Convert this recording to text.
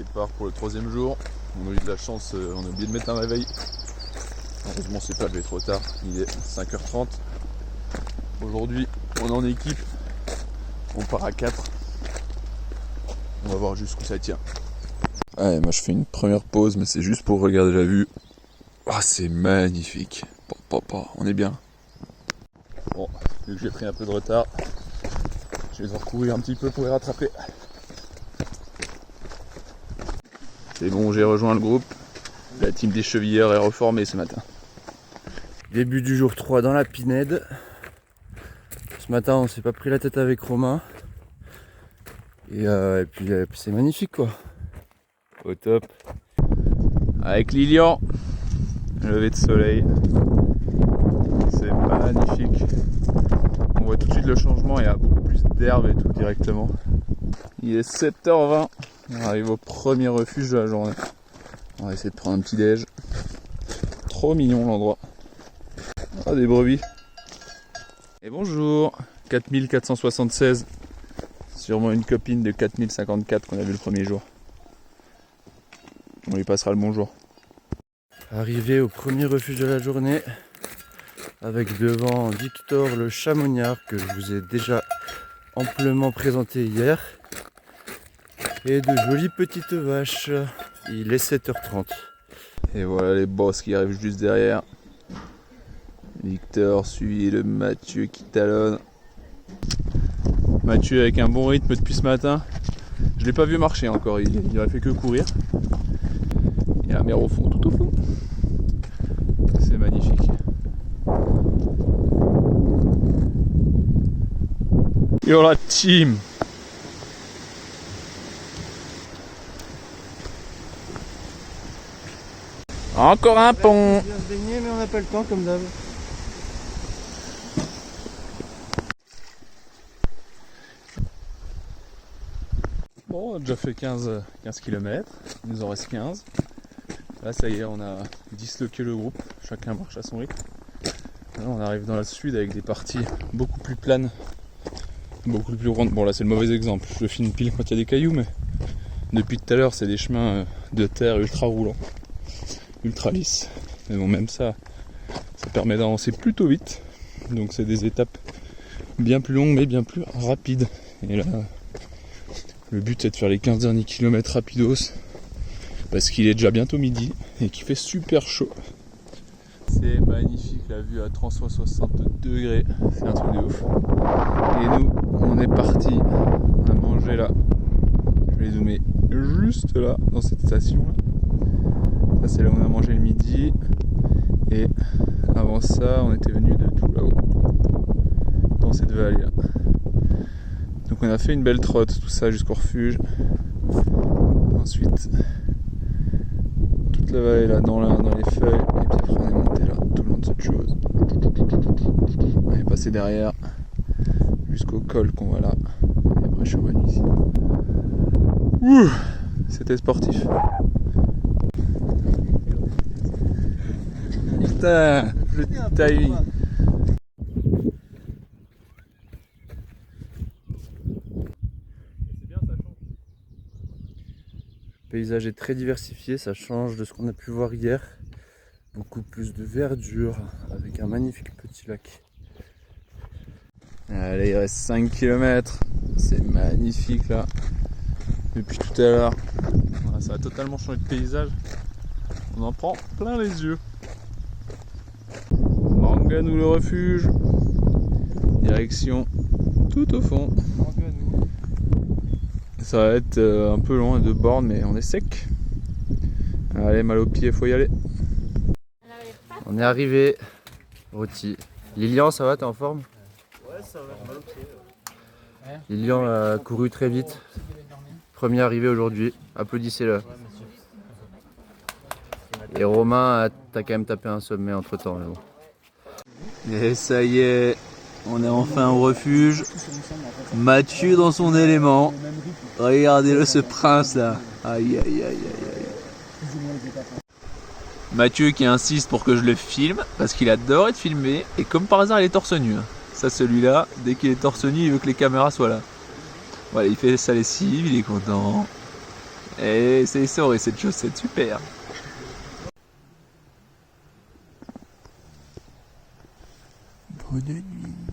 Départ pour le 3e jour. On a eu de la chance, on a oublié de mettre un réveil. Heureusement, c'est pas levé trop tard. Il est 5h30. Aujourd'hui, on est en équipe. On part à 4. On va voir jusqu'où ça tient. Ouais, moi je fais une première pause, mais c'est juste pour regarder la vue. Ah, c'est magnifique. On est bien. Bon, vu que j'ai pris un peu de retard, je vais devoir courir un petit peu pour les rattraper. C'est bon, j'ai rejoint le groupe. La team des chevilleurs est reformée ce matin. Début du jour 3 dans la Pinède. Ce matin on s'est pas pris la tête avec Romain. Et puis c'est magnifique quoi. Au top. Avec Lilian, lever de soleil. C'est magnifique. On voit tout de suite le changement, il y a beaucoup plus d'herbe et tout directement. Il est 7h20. On arrive au premier refuge de la journée. On va essayer de prendre un petit déj. Trop mignon l'endroit. Ah, des brebis. Et bonjour. 4476. Sûrement une copine de 4054 qu'on a vu le premier jour. On lui passera le bonjour. Arrivé au premier refuge de la journée. Avec devant Victor le chamonniard que je vous ai déjà amplement présenté hier. Et de jolies petites vaches. Il est 7h30. Et voilà les boss qui arrivent juste derrière. Victor suivi de Mathieu qui talonne. Mathieu avec un bon rythme depuis ce matin. Je l'ai pas vu marcher encore, il a fait que courir. Il y a la mer au fond, tout au fond. C'est magnifique. Yo la team! Encore un pont! On vient se baigner mais on n'a pas le temps comme d'hab. Bon, on a déjà fait 15 km, il nous en reste 15. Là ça y est, on a disloqué le groupe, chacun marche à son rythme. Là on arrive dans le sud avec des parties beaucoup plus planes, beaucoup plus grandes. Bon là c'est le mauvais exemple, je filme pile quand il y a des cailloux, mais depuis tout à l'heure c'est des chemins de terre ultra roulants, ultra lisses. Mais bon, même ça permet d'avancer plutôt vite, donc c'est des étapes bien plus longues mais bien plus rapides. Et là, le but c'est de faire les 15 derniers kilomètres rapidos, parce qu'il est déjà bientôt midi et qu'il fait super chaud. C'est magnifique la vue à 360 degrés, c'est un truc de ouf. Et nous, on est parti à manger là. Je vais zoomer juste là, dans cette station là. Ça c'est là où on a mangé le midi. Et avant ça, on était venu de tout là-haut, dans cette vallée là. Donc on a fait une belle trotte, tout ça jusqu'au refuge. Ensuite, toute la vallée là dans les feuilles. Et puis après on est monté là, tout le long de cette chose. On est passé derrière, jusqu'au col qu'on voit là. Et après je suis revenu ici. Ouh, c'était sportif. Putain, le timing. Le paysage est très diversifié, ça change de ce qu'on a pu voir hier. Beaucoup plus de verdure avec un magnifique petit lac. Allez, il reste 5 km. C'est magnifique là. Depuis tout à l'heure. Voilà, ça a totalement changé de paysage. On en prend plein les yeux. Manganou le refuge. Direction tout au fond. Ça va être un peu loin de bornes, mais on est sec. Allez, mal aux pieds, faut y aller. On est arrivé. Rôti. Lilian, ça va, t'es en forme? Ouais, ça va, mal aux pieds. Lilian a couru très vite. Premier arrivé aujourd'hui. Applaudissez-le. Et Romain, t'as quand même tapé un sommet entre temps. Mais bon. Et ça y est, on est enfin au refuge. Mathieu dans son élément. Regardez-le ce prince là. Aïe aïe aïe aïe aïe. Mathieu qui insiste pour que je le filme parce qu'il adore être filmé et comme par hasard il est torse nu. Ça celui-là, dès qu'il est torse nu il veut que les caméras soient là. Voilà, il fait sa lessive, il est content. Et c'est essoré cette chaussette, super. Bonne nuit.